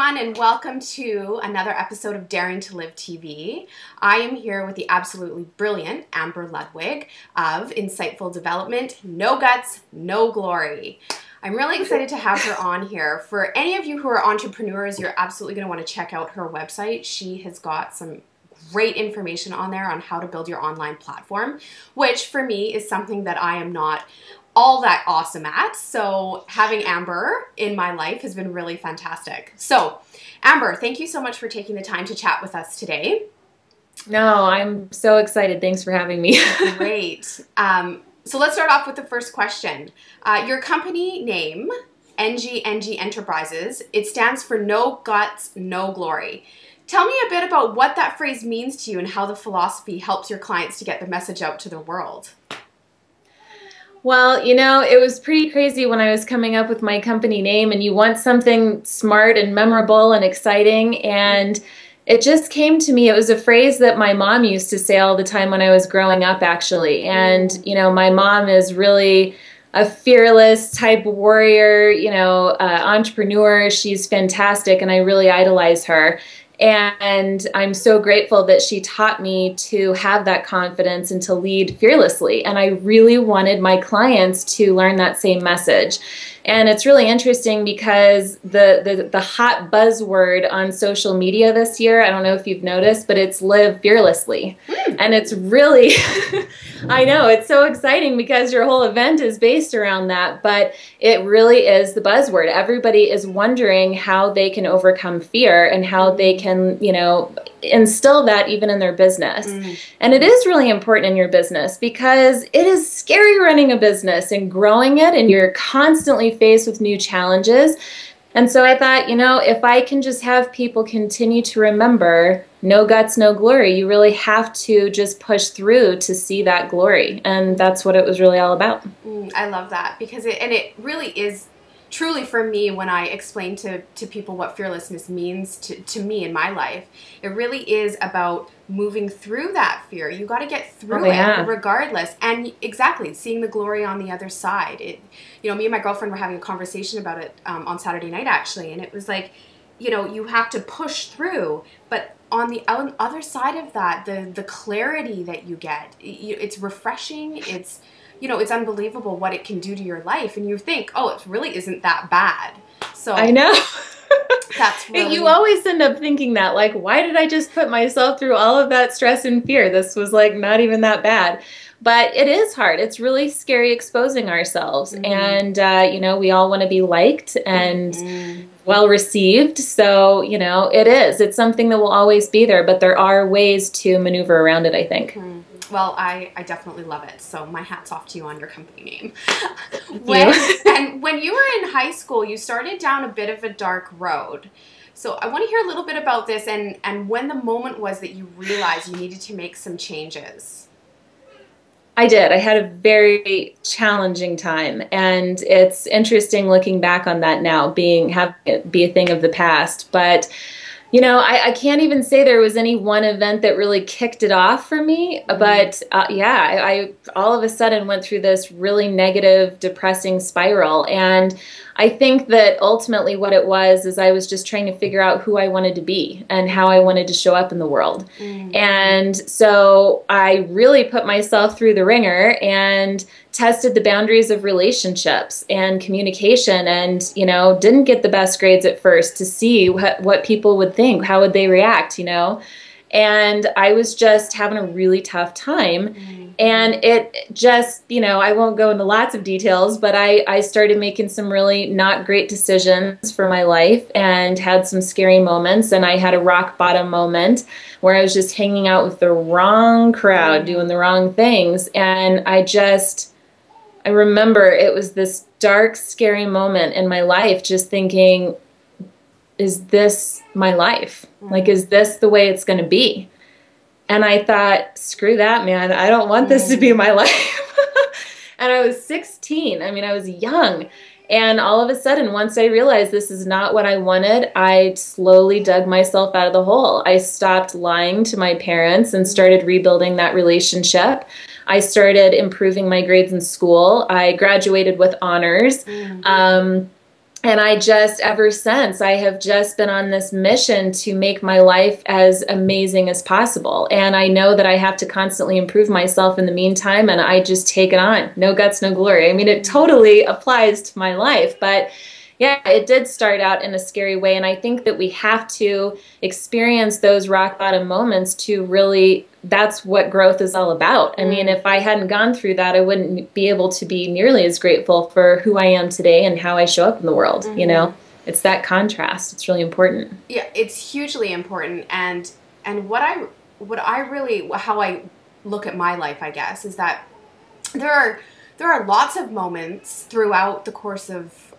everyone, and welcome to another episode of Daring to Live TV. I am here with the absolutely brilliant Amber Ludwig of Insightful Development, No Guts, No Glory. I'm really excited to have her on here. For any of you who are entrepreneurs, you're absolutely going to want to check out her website. She has got some great information on there on how to build your online platform, which for me is something that I am not all that awesome at. So having Amber in my life has been really fantastic. So Amber, thank you so much for taking the time to chat with us today. No, I'm so excited. Thanks for having me. Great. So let's start off with the first question. Your company name, NG Enterprises, it stands for No Guts, No Glory. Tell me a bit about what that phrase means to you and how the philosophy helps your clients to get the message out to the world. Well, you know, it was pretty crazy when I was coming up with my company name, and you want something smart and memorable and exciting, and it just came to me. It was a phrase that my mom used to say all the time when I was growing up, actually. And, you know, my mom is really a fearless type warrior, you know, entrepreneur. She's fantastic, and I really idolize her. And I'm so grateful that she taught me to have that confidence and to lead fearlessly. And I really wanted my clients to learn that same message. And it's really interesting because the hot buzzword on social media this year, I don't know if you've noticed, but it's live fearlessly. And it's really, I know, it's so exciting because your whole event is based around that, but it really is the buzzword. Everybody is wondering how they can overcome fear and how they can, you know, instill that even in their business. And it is really important in your business because it is scary running a business and growing it, and you're constantly faced with new challenges. And so I thought, you know, if I can just have people continue to remember no guts, no glory, you really have to just push through to see that glory. And that's what it was really all about. I love that because it really is truly for me when I explain to people what fearlessness means to me in my life. It really is about moving through that fear. You got to get through it regardless. And exactly, seeing the glory on the other side. You know, me and my girlfriend were having a conversation about it on Saturday night actually. And it was like, you know, you have to push through, but on the other side of that, the clarity that you get, it's refreshing. It's, you know, it's unbelievable what it can do to your life. And you think, oh, it really isn't that bad. So I know. That's really... You always end up thinking that, like, why did I just put myself through all of that stress and fear? This was like not even that bad. But it is hard. It's really scary exposing ourselves. And, you know, we all want to be liked and well received. So, you know, it is. It's something that will always be there. But there are ways to maneuver around it, I think. Well, I definitely love it. So my hat's off to you on your company name. And when you were in high school, you started down a bit of a dark road. So I want to hear a little bit about this and when the moment was that you realized you needed to make some changes. I did. I had a very challenging time, and it's interesting looking back on that now, having it be a thing of the past. But you know, I can't even say there was any one event that really kicked it off for me. But yeah, I all of a sudden went through this really negative, depressing spiral. And I think that ultimately what it was is I was just trying to figure out who I wanted to be and how I wanted to show up in the world. And so I really put myself through the ringer and tested the boundaries of relationships and communication, and, you know, didn't get the best grades at first to see what people would think, how would they react, you know. And I was just having a really tough time. And it just, you know, I won't go into lots of details, but I started making some really not great decisions for my life and had some scary moments. And I had a rock bottom moment where I was just hanging out with the wrong crowd, doing the wrong things. And I remember it was this dark, scary moment in my life, just thinking, is this my life? Like, is this the way it's going to be? And I thought, screw that, man. I don't want this to be my life. And I was 16. I mean, I was young. And all of a sudden, once I realized this is not what I wanted, I slowly dug myself out of the hole. I stopped lying to my parents and started rebuilding that relationship. I started improving my grades in school. I graduated with honors. And I just, ever since, I have just been on this mission to make my life as amazing as possible. And I know that I have to constantly improve myself in the meantime, and I just take it on. No guts, no glory. I mean, it totally applies to my life, but yeah, it did start out in a scary way. And I think that we have to experience those rock bottom moments to really, that's what growth is all about. I mean, if I hadn't gone through that, I wouldn't be able to be nearly as grateful for who I am today and how I show up in the world. You know, it's that contrast. It's really important. Yeah, it's hugely important. And how I look at my life, I guess, is that there are lots of moments throughout the course of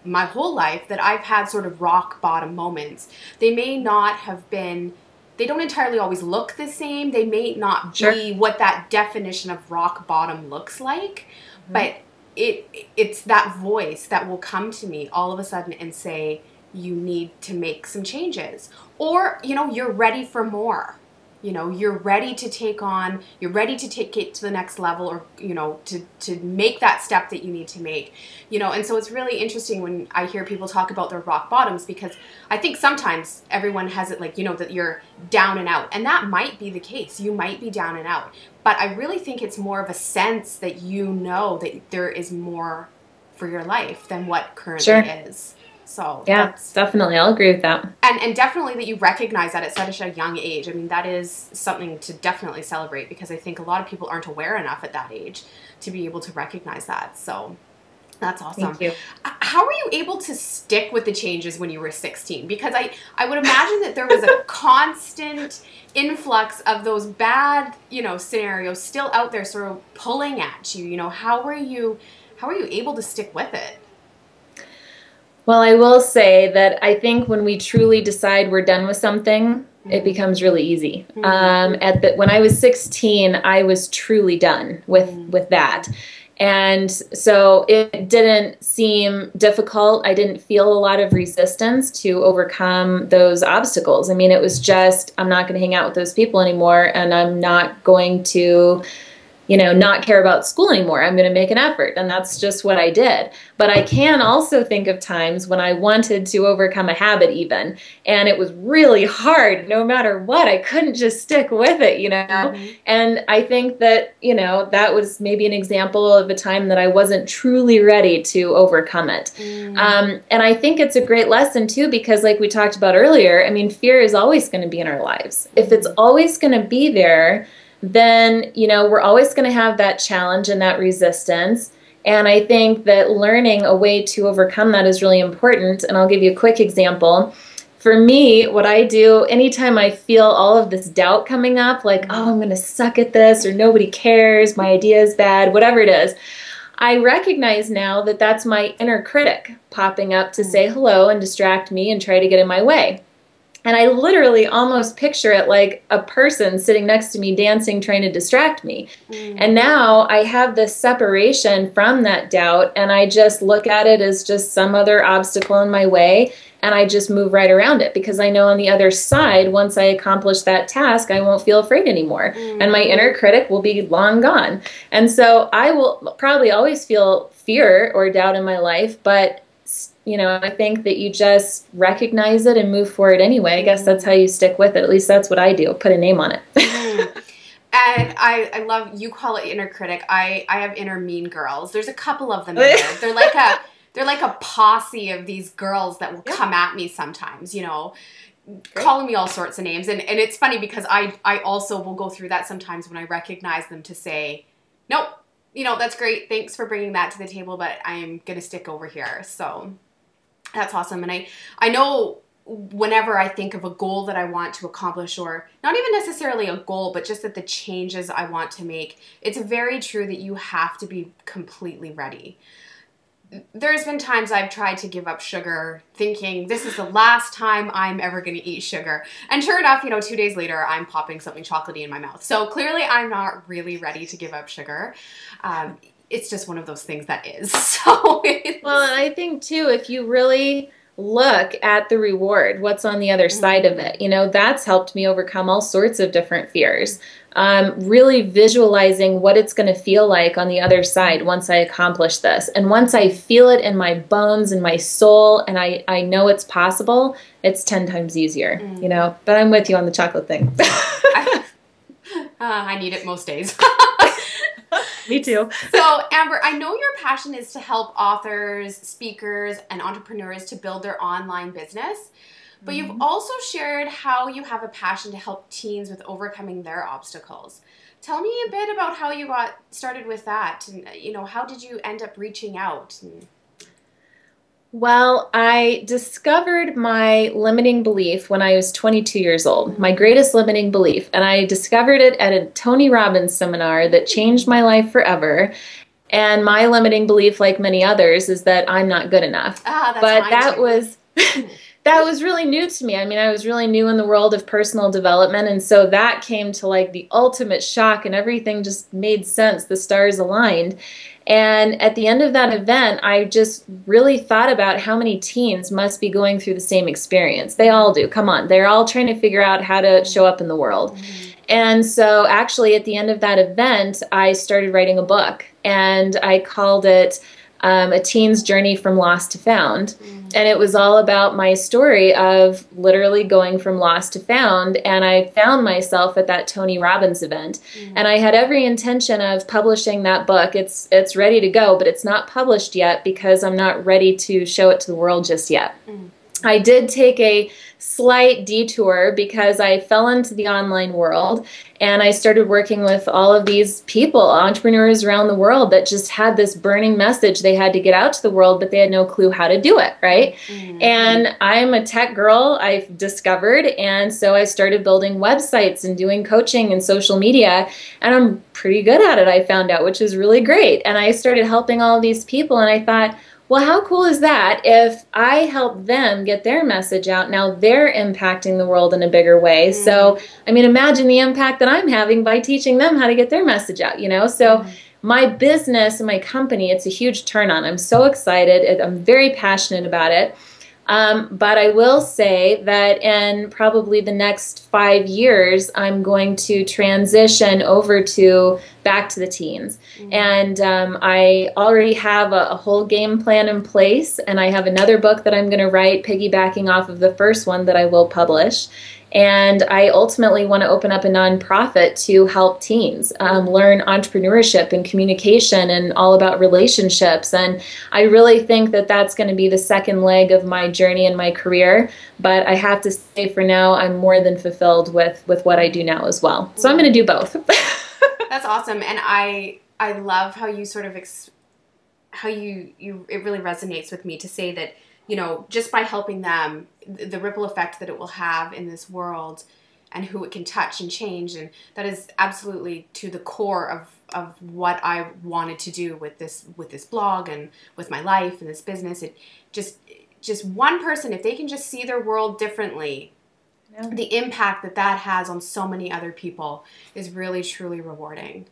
my whole life that I've had sort of rock bottom moments. They may not have been, they don't entirely always look the same. They may not be what that definition of rock bottom looks like, but it's that voice that will come to me all of a sudden and say, you need to make some changes. Or, you know, you're ready for more. You know, you're ready to take on, you're ready to take it to the next level, or, you know, to make that step that you need to make, you know. And so it's really interesting when I hear people talk about their rock bottoms, because I think sometimes everyone has it like, you know, that you're down and out, and that might be the case. You might be down and out, but I really think it's more of a sense that you know that there is more for your life than what currently is. So yeah, definitely. I'll agree with that. And definitely that you recognize that at such a young age. I mean, that is something to definitely celebrate, because I think a lot of people aren't aware enough at that age to be able to recognize that. So that's awesome. Thank you. How were you able to stick with the changes when you were 16? Because I would imagine that there was a constant influx of those bad, you know, scenarios still out there sort of pulling at you. You know, how were you able to stick with it? Well, I will say that I think when we truly decide we're done with something, it becomes really easy. When I was 16, I was truly done with that. And so it didn't seem difficult. I didn't feel a lot of resistance to overcome those obstacles. I mean, it was just, I'm not going to hang out with those people anymore, and I'm not going to, you know, not care about school anymore. I'm going to make an effort. And that's just what I did. But I can also think of times when I wanted to overcome a habit even, and it was really hard no matter what. I couldn't just stick with it, you know. And I think that, you know, that was maybe an example of a time that I wasn't truly ready to overcome it. And I think it's a great lesson too, because like we talked about earlier, I mean, fear is always going to be in our lives. If it's always going to be there, then, you know, we're always going to have that challenge and that resistance. And I think that learning a way to overcome that is really important. And I'll give you a quick example. For me, what I do anytime I feel all of this doubt coming up, like, oh, I'm going to suck at this, or nobody cares, my idea is bad, whatever it is, I recognize now that that's my inner critic popping up to say hello and distract me and try to get in my way. And I literally almost picture it like a person sitting next to me dancing, trying to distract me. And now I have this separation from that doubt, and I just look at it as just some other obstacle in my way, and I just move right around it, because I know on the other side, once I accomplish that task, I won't feel afraid anymore. And my inner critic will be long gone. And so I will probably always feel fear or doubt in my life, but you know, I think that you just recognize it and move forward anyway. I guess that's how you stick with it. At least that's what I do. Put a name on it. And I love, you call it inner critic. I have inner mean girls. There's a couple of them in there. They're like a posse of these girls that will come at me sometimes, you know, calling me all sorts of names. And it's funny because I also will go through that sometimes when I recognize them, to say, nope, you know, that's great. Thanks for bringing that to the table, but I'm going to stick over here. So that's awesome. And I know whenever I think of a goal that I want to accomplish, or not even necessarily a goal, but just that the changes I want to make, it's very true that you have to be completely ready. There's been times I've tried to give up sugar thinking this is the last time I'm ever going to eat sugar. And sure enough, you know, 2 days later, I'm popping something chocolatey in my mouth. So clearly I'm not really ready to give up sugar. It's just one of those things that is. So well, and I think too, if you really look at the reward, what's on the other side of it, you know, that's helped me overcome all sorts of different fears. really visualizing what it's going to feel like on the other side once I accomplish this. And once I feel it in my bones and my soul, and I know it's possible, it's 10 times easier, you know. But I'm with you on the chocolate thing. I need it most days. Me too. So, Amber, I know your passion is to help authors, speakers, and entrepreneurs to build their online business. But you've also shared how you have a passion to help teens with overcoming their obstacles. Tell me a bit about how you got started with that, and how did you end up reaching out? Well, I discovered my limiting belief when I was 22 years old, my greatest limiting belief, and I discovered it at a Tony Robbins seminar that changed my life forever. And my limiting belief, like many others, is that I'm not good enough. That's but that too. was that was really new to me. I mean, I was really new in the world of personal development, and so that came to like the ultimate shock, and everything just made sense. The stars aligned. And at the end of that event, I just really thought about how many teens must be going through the same experience. They all do. Come on. They're all trying to figure out how to show up in the world. And so actually at the end of that event, I started writing a book, and I called it A Teen's Journey from Lost to Found. And it was all about my story of literally going from lost to found. And I found myself at that Tony Robbins event. And I had every intention of publishing that book. It's ready to go, but it's not published yet because I'm not ready to show it to the world just yet. I did take a slight detour because I fell into the online world, and I started working with all of these people, entrepreneurs around the world, that just had this burning message they had to get out to the world, but they had no clue how to do it, right? And I'm a tech girl, I've discovered, and so I started building websites and doing coaching and social media, and I'm pretty good at it, I found out, which is really great. And I started helping all these people, and I thought, well, how cool is that if I help them get their message out? Now they're impacting the world in a bigger way. So, I mean, imagine the impact that I'm having by teaching them how to get their message out, you know? So my business and my company, it's a huge turn on. I'm so excited. I'm very passionate about it. But I will say that in probably the next 5 years, I'm going to transition over to back to the teens. And I already have a whole game plan in place, and I have another book that I'm going to write piggybacking off of the first one that I will publish. And I ultimately want to open up a nonprofit to help teens learn entrepreneurship and communication and all about relationships. And I really think that that's going to be the second leg of my journey in my career. But I have to say, for now, I'm more than fulfilled with what I do now as well. So I'm going to do both. That's awesome. And I love how you sort of, it really resonates with me to say that, just by helping them, the ripple effect that it will have in this world and who it can touch and change. And that is absolutely to the core of what I wanted to do with this blog and with my life and this business. It just one person, if they can just see their world differently, the impact that has on so many other people is really, truly rewarding.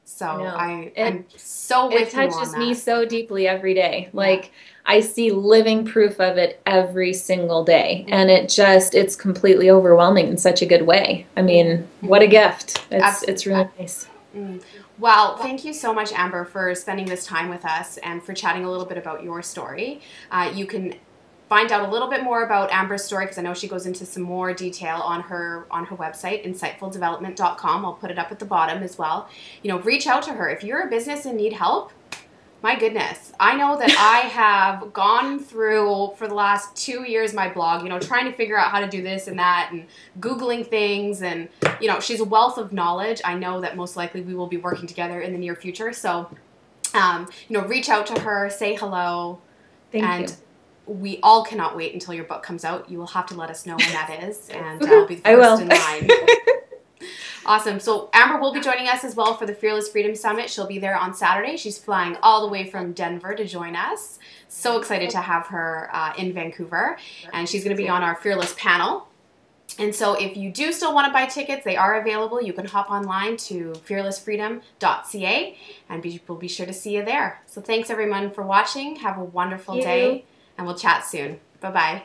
So I'm so with you on that. It touches me so deeply every day. Like, I see living proof of it every single day. And it's completely overwhelming in such a good way. I mean, what a gift. It's really nice. Well, thank you so much, Amber, for spending this time with us and for chatting a little bit about your story. You can find out a little bit more about Amber's story, because I know she goes into some more detail on her website, insightfuldevelopment.com. I'll put it up at the bottom as well. Reach out to her. If you're a business and need help, my goodness, I know that I have gone through for the last 2 years my blog, trying to figure out how to do this and that and Googling things, and, she's a wealth of knowledge. I know that most likely we will be working together in the near future. So, reach out to her, say hello. Thank you. We all cannot wait until your book comes out. You will have to let us know when that is, and I'll be the first in line. Awesome. So Amber will be joining us as well for the Fearless Freedom Summit. She'll be there on Saturday. She's flying all the way from Denver to join us. So excited to have her in Vancouver. And she's going to be on our Fearless panel. And so if you do still want to buy tickets, they are available. You can hop online to fearlessfreedom.ca, and we'll be sure to see you there. So thanks everyone for watching. Have a wonderful day. And we'll chat soon. Bye-bye.